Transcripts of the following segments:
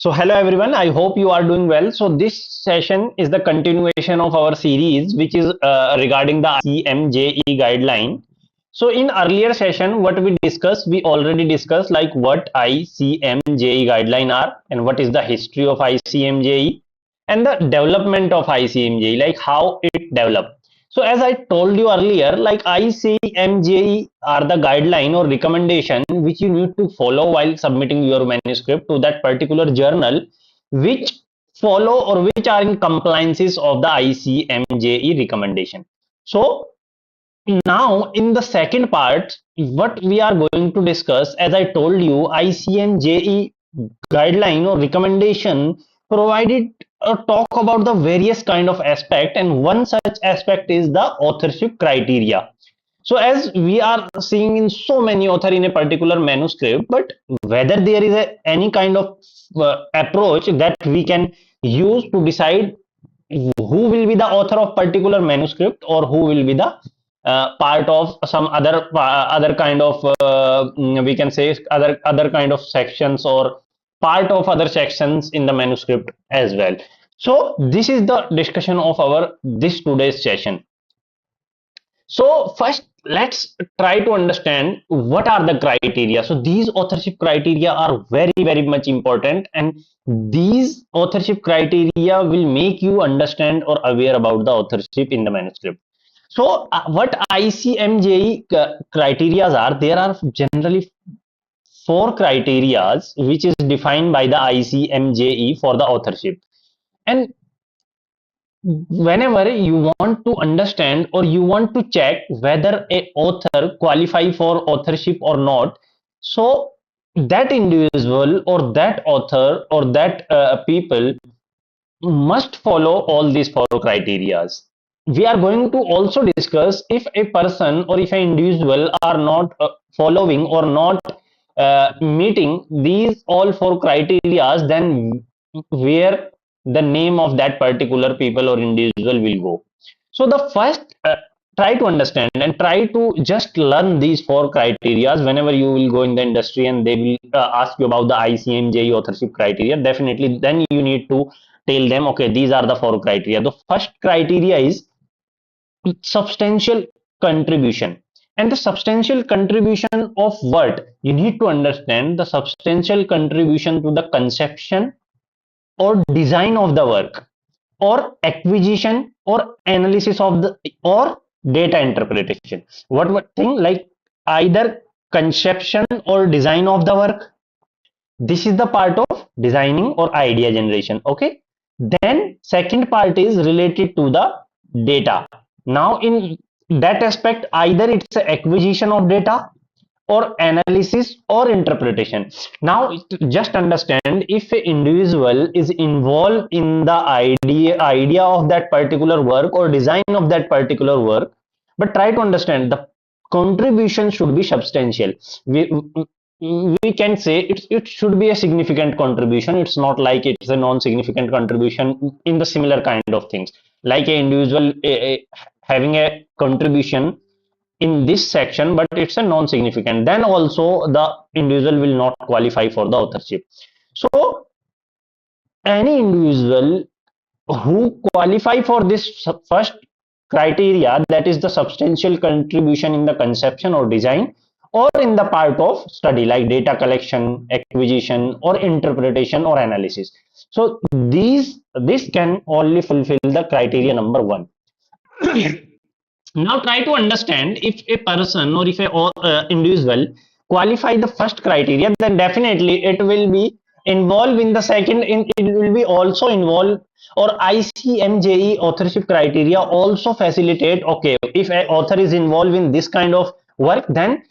So hello everyone, I hope you are doing well. So this session is the continuation of our series which is regarding the ICMJE guideline. So in earlier session what we already discussed like what ICMJE guideline are and what is the history of ICMJE and the development of ICMJE, like how it developed. So as I told you earlier, like ICMJE are the guideline or recommendation which you need to follow while submitting your manuscript to that particular journal, which follow or which are in compliances of the ICMJE recommendation. So now in the second part, what we are going to discuss, as I told you, ICMJE guideline or recommendation provided a talk about the various kind of aspect, and one such aspect is the authorship criteria. So as we are seeing in so many author in a particular manuscript, but whether there is any kind of approach that we can use to decide who will be the author of particular manuscript or who will be the part of some other kind of we can say other kind of sections or part of other sections in the manuscript as well. So this is the discussion of our this today's session. So first, let's try to understand what are the criteria. So these authorship criteria are very much important, and these authorship criteria will make you understand or aware about the authorship in the manuscript. So what ICMJE criteria are? There are generally four criteria which is defined by the ICMJE for the authorship. And whenever you want to understand or you want to check whether a author qualify for authorship or not, so that individual or that author or that people must follow all these four criterias. We are going to also discuss if a person or if an individual are not following or not meeting these all four criterias, then where the name of that particular people or individual will go. So the first, try to understand and try to just learn these four criterias whenever you will go in the industry and they will ask you about the ICMJE authorship criteria. Definitely, then you need to tell them, okay, these are the four criteria. The first criteria is substantial contribution. And the substantial contribution of what? You need to understand the substantial contribution to the conception or design of the work or acquisition or analysis of the or data interpretation. What thing, like either conception or design of the work, this is the part of designing or idea generation. Okay, then second part is related to the data. Now in that aspect, either it's a acquisition of data or analysis or interpretation. Now just understand, if an individual is involved in the idea of that particular work or design of that particular work, but try to understand the contribution should be substantial. We can say it should be a significant contribution. It's not like it's a non-significant contribution in the similar kind of things, like an individual having a contribution in this section but it's a non-significant, then also the individual will not qualify for the authorship. So any individual who qualify for this first criteria, that is the substantial contribution in the conception or design or in the part of study like data collection, acquisition or interpretation or analysis, so this can only fulfill the criteria number one. Now try to understand, if a person or if a individual qualify the first criteria, then definitely it will be involved in the second, it will be also involved, or ICMJE authorship criteria also facilitate, okay, if an author is involved in this kind of work, then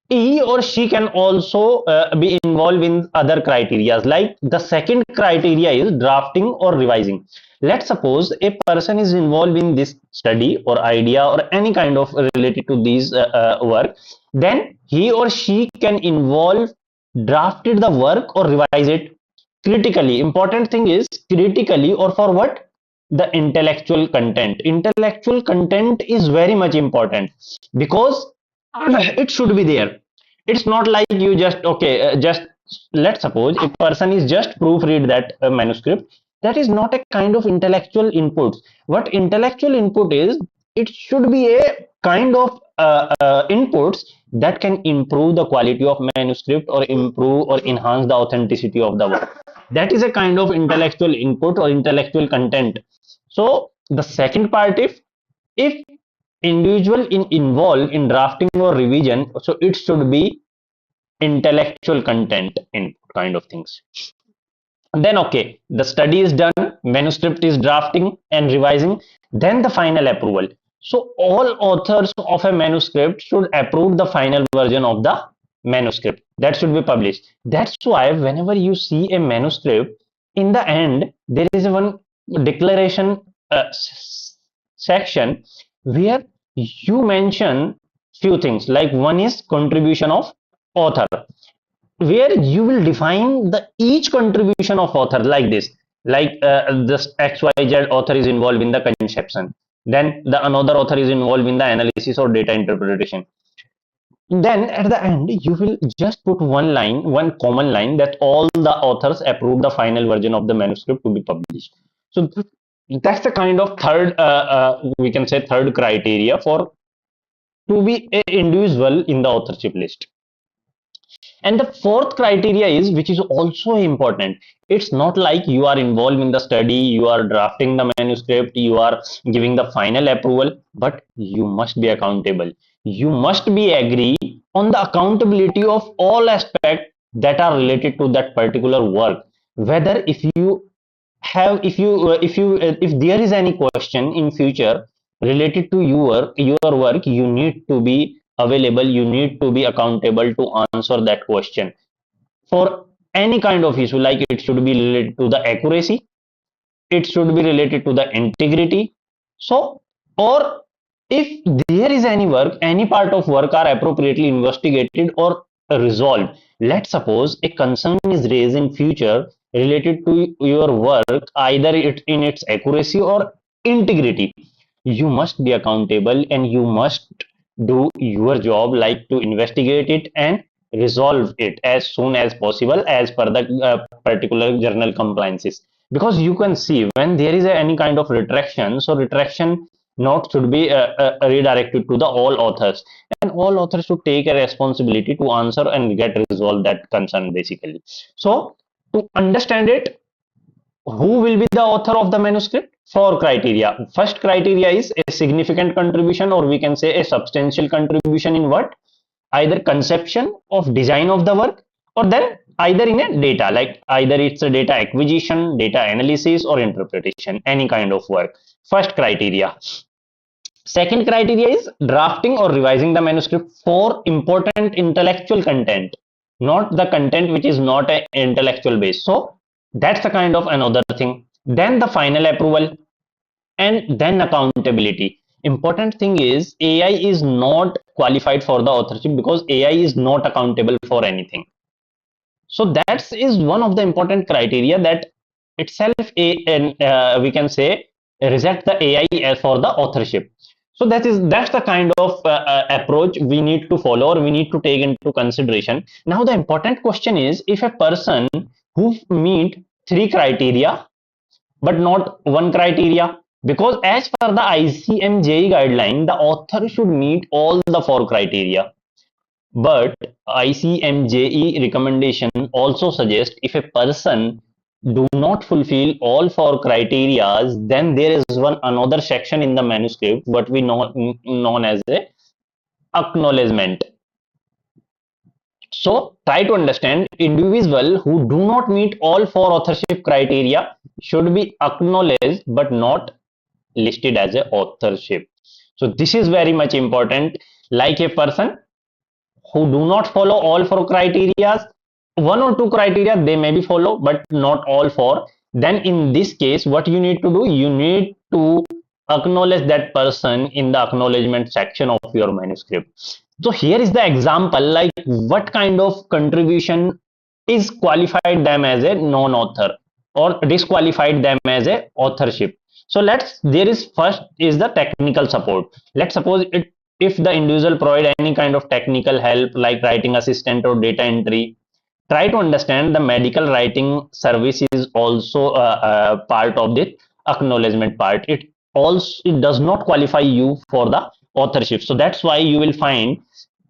he or she can also be involved in other criteria. Like the second criteria is drafting or revising. Let's suppose a person is involved in this study or idea or any kind of related to these work, then he or she can involve drafted the work or revise it critically. Important thing is critically, or for what? The intellectual content. Intellectual content is very much important because it should be there. It's not like you just, okay, just Let's suppose a person is just proofread that manuscript. That is not a kind of intellectual input. What intellectual input is, it should be a kind of inputs that can improve the quality of manuscript or improve or enhance the authenticity of the work. That is a kind of intellectual input or intellectual content. So the second part, if individual involved in drafting or revision, so it should be intellectual content in kind of things. Then okay, the study is done, manuscript is drafting and revising, then the final approval. So all authors of a manuscript should approve the final version of the manuscript that should be published. That's why whenever you see a manuscript, in the end there is one declaration section where you mention few things, like one is contribution of author, where you will define the each contribution of author like this, like this XYZ author is involved in the conception, then the another author is involved in the analysis or data interpretation. Then at the end you will just put one line, one common line, that all the authors approve the final version of the manuscript to be published. So that's the kind of third we can say third criteria for to be a individual in the authorship list. And the fourth criteria is, which is also important. It's not like you are involved in the study, you are drafting the manuscript, you are giving the final approval, but you must be accountable. You must be agree on the accountability of all aspects that are related to that particular work. Whether if you have if there is any question in future related to your work, you need to be available, you need to be accountable to answer that question for any kind of issue. Like it should be related to the accuracy, it should be related to the integrity. So, or if there is any work, any part of work are appropriately investigated or resolved. Let's suppose a concern is raised in future related to your work, either it in its accuracy or integrity. You must be accountable and you must do your job, like to investigate it and resolve it as soon as possible as per the particular journal compliances. Because you can see when there is any kind of retraction, so retraction note should be redirected to the all authors, and all authors should take a responsibility to answer and get resolved that concern basically. So to understand it, who will be the author of the manuscript? Four criteria. First criteria is a significant contribution, or we can say a substantial contribution in what? Either conception of design of the work, or then either in a data, like either it's a data acquisition, data analysis, or interpretation, any kind of work. First criteria. Second criteria is drafting or revising the manuscript for important intellectual content, not the content which is not an intellectual base. So that's the kind of another thing. Then the final approval, and then accountability. Important thing is AI is not qualified for the authorship because AI is not accountable for anything. So that is one of the important criteria that itself we can say reject the AI for the authorship. So that's the kind of approach we need to follow or we need to take into consideration. Now the important question is, if a person who meet three criteria but not one criteria, because as per the ICMJE guideline, the author should meet all the four criteria. But ICMJE recommendation also suggests if a person do not fulfill all four criterias, then there is one another section in the manuscript what we know known as a acknowledgement. So try to understand, individual who do not meet all four authorship criteria should be acknowledged but not listed as a authorship. So this is very much important. Like a person who do not follow all four criteria, one or two criteria they may be follow but not all four, then in this case what you need to do, you need to acknowledge that person in the acknowledgement section of your manuscript. So here is the example, like what kind of contribution is qualified them as a non-author or disqualified them as a authorship. So let's, there is first is the technical support. Let's suppose it, if the individual provide any kind of technical help like writing assistant or data entry, try to understand the medical writing service is also part of the acknowledgement part. It does not qualify you for the authorship. So that's why you will find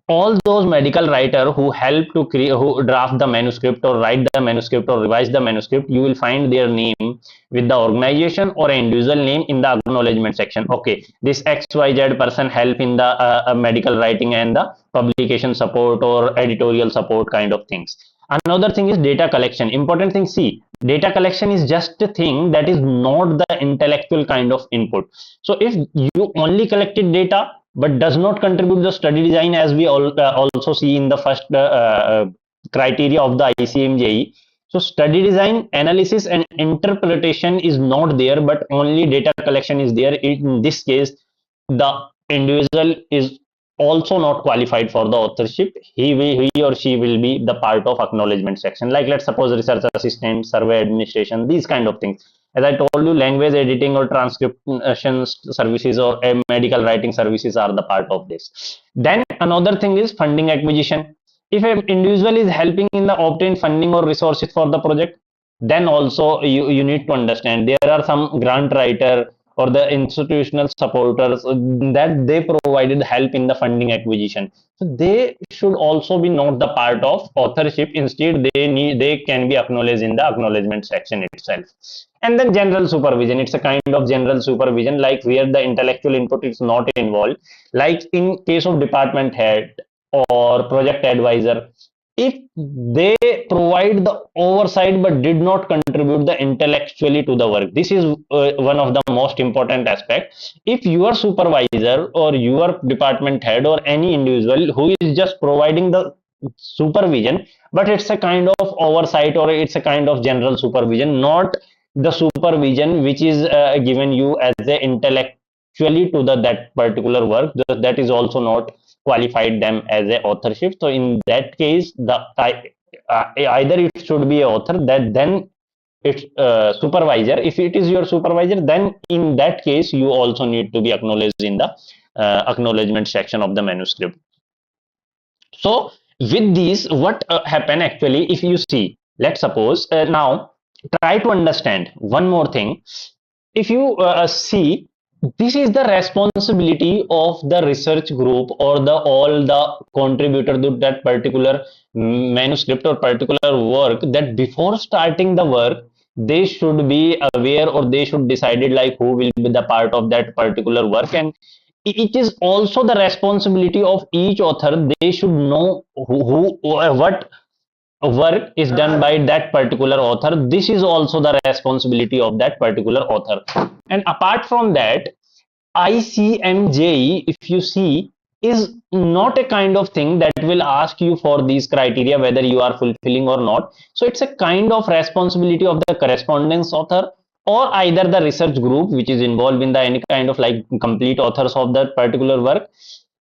all those medical writer who help to create, who draft the manuscript or write the manuscript or revise the manuscript, you will find their name with the organization or individual name in the acknowledgement section. Okay, this XYZ person help in the medical writing and the publication support or editorial support kind of things. Another thing is data collection. Important thing, see, data collection is just a thing that is not the intellectual kind of input. So if you only collected data but does not contribute the study design, as we also see in the first criteria of the ICMJE. So study design, analysis and interpretation is not there, but only data collection is there. In this case, the individual is also not qualified for the authorship. He or she will be the part of acknowledgement section. Like let's suppose research assistant, survey administration, these kind of things. As I told you, language editing or transcription services or medical writing services are the part of this. Then another thing is funding acquisition. If an individual is helping in the obtain funding or resources for the project, then also you need to understand there are some grant writer or the institutional supporters that they provided help in the funding acquisition. So they should also be not the part of authorship. Instead, they can be acknowledged in the acknowledgement section itself. And then general supervision, it's a kind of general supervision, like where the intellectual input is not involved, like in case of department head or project advisor, if they provide the oversight but did not contribute the intellectually to the work. This is one of the most important aspects. If your supervisor or your department head or any individual who is just providing the supervision, but it's a kind of oversight or it's a kind of general supervision, not the supervision which is given you as a intellectually to the that particular work, that is also not qualified them as a authorship. So in that case, either it should be a author, that then it's supervisor. If it is your supervisor, then in that case you also need to be acknowledged in the acknowledgement section of the manuscript. So with these, what happen actually, if you see, let's suppose now try to understand one more thing. If you see, this is the responsibility of the research group or the all the contributor to that particular manuscript or particular work, that before starting the work they should be aware or they should decided like who will be the part of that particular work. And it is also the responsibility of each author. They should know what work is done by that particular author. This is also the responsibility of that particular author. And apart from that, ICMJE, if you see, is not a kind of thing that will ask you for these criteria whether you are fulfilling or not. So it's a kind of responsibility of the correspondence author or either the research group which is involved in the any kind of like complete authors of that particular work.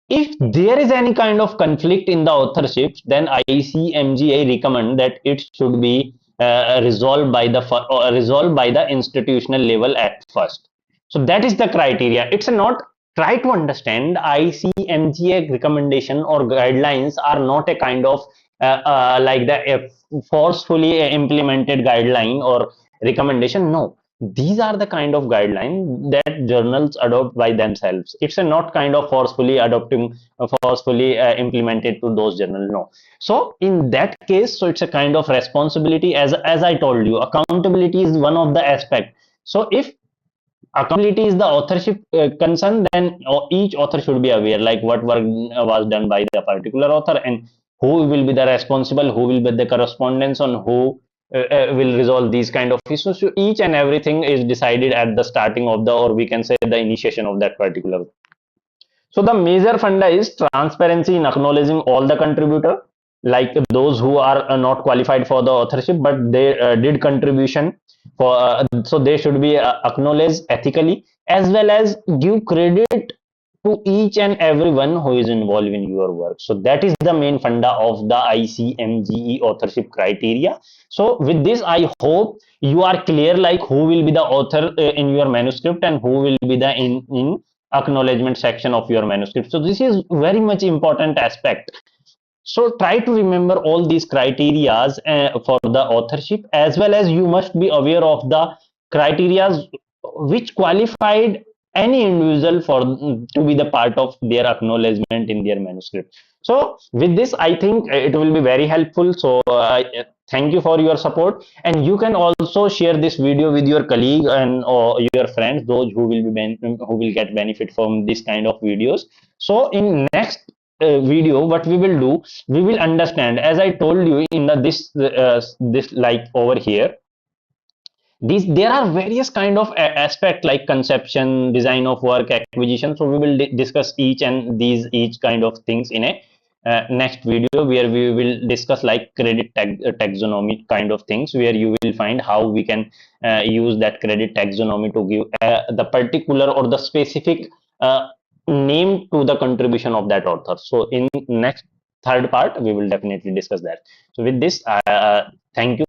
If there is any kind of conflict in the authorship, then ICMGA recommend that it should be resolved by the institutional level at first. So that is the criteria. It's a not, try to understand, ICMGA recommendation or guidelines are not a kind of like the forcefully implemented guideline or recommendation. No, these are the kind of guidelines that journals adopt by themselves. It's a not kind of forcefully adopting, forcefully implemented to those journals. No. So in that case, so it's a kind of responsibility. As I told you, accountability is one of the aspect. So if accountability is the authorship concern, then each author should be aware like what work was done by the particular author and who will be the responsible, who will be the correspondence on who will resolve these kind of issues. So each and everything is decided at the starting of the, or we can say the initiation of that particular. So the major funda is transparency in acknowledging all the contributor, like those who are not qualified for the authorship, but they did contribution for, so they should be acknowledged ethically, as well as give credit to each and everyone who is involved in your work. So that is the main funda of the ICMGE authorship criteria. So with this, I hope you are clear like who will be the author in your manuscript and who will be the in acknowledgement section of your manuscript. So this is very much important aspect. So try to remember all these criterias for the authorship, as well as you must be aware of the criterias which qualified any individual for to be the part of their acknowledgement in their manuscript. So with this, I think it will be very helpful. So thank you for your support, and you can also share this video with your colleague and or your friends, those who will be who will get benefit from this kind of videos. So in next video, what we will do, we will understand, as I told you in the this like over here, these there are various kind of aspect like conception, design of work, acquisition. So we will discuss each and these each kind of things in a next video, where we will discuss like credit taxonomy kind of things, where you will find how we can use that credit taxonomy to give the particular or the specific name to the contribution of that author. So in next third part, we will definitely discuss that. So with this, thank you.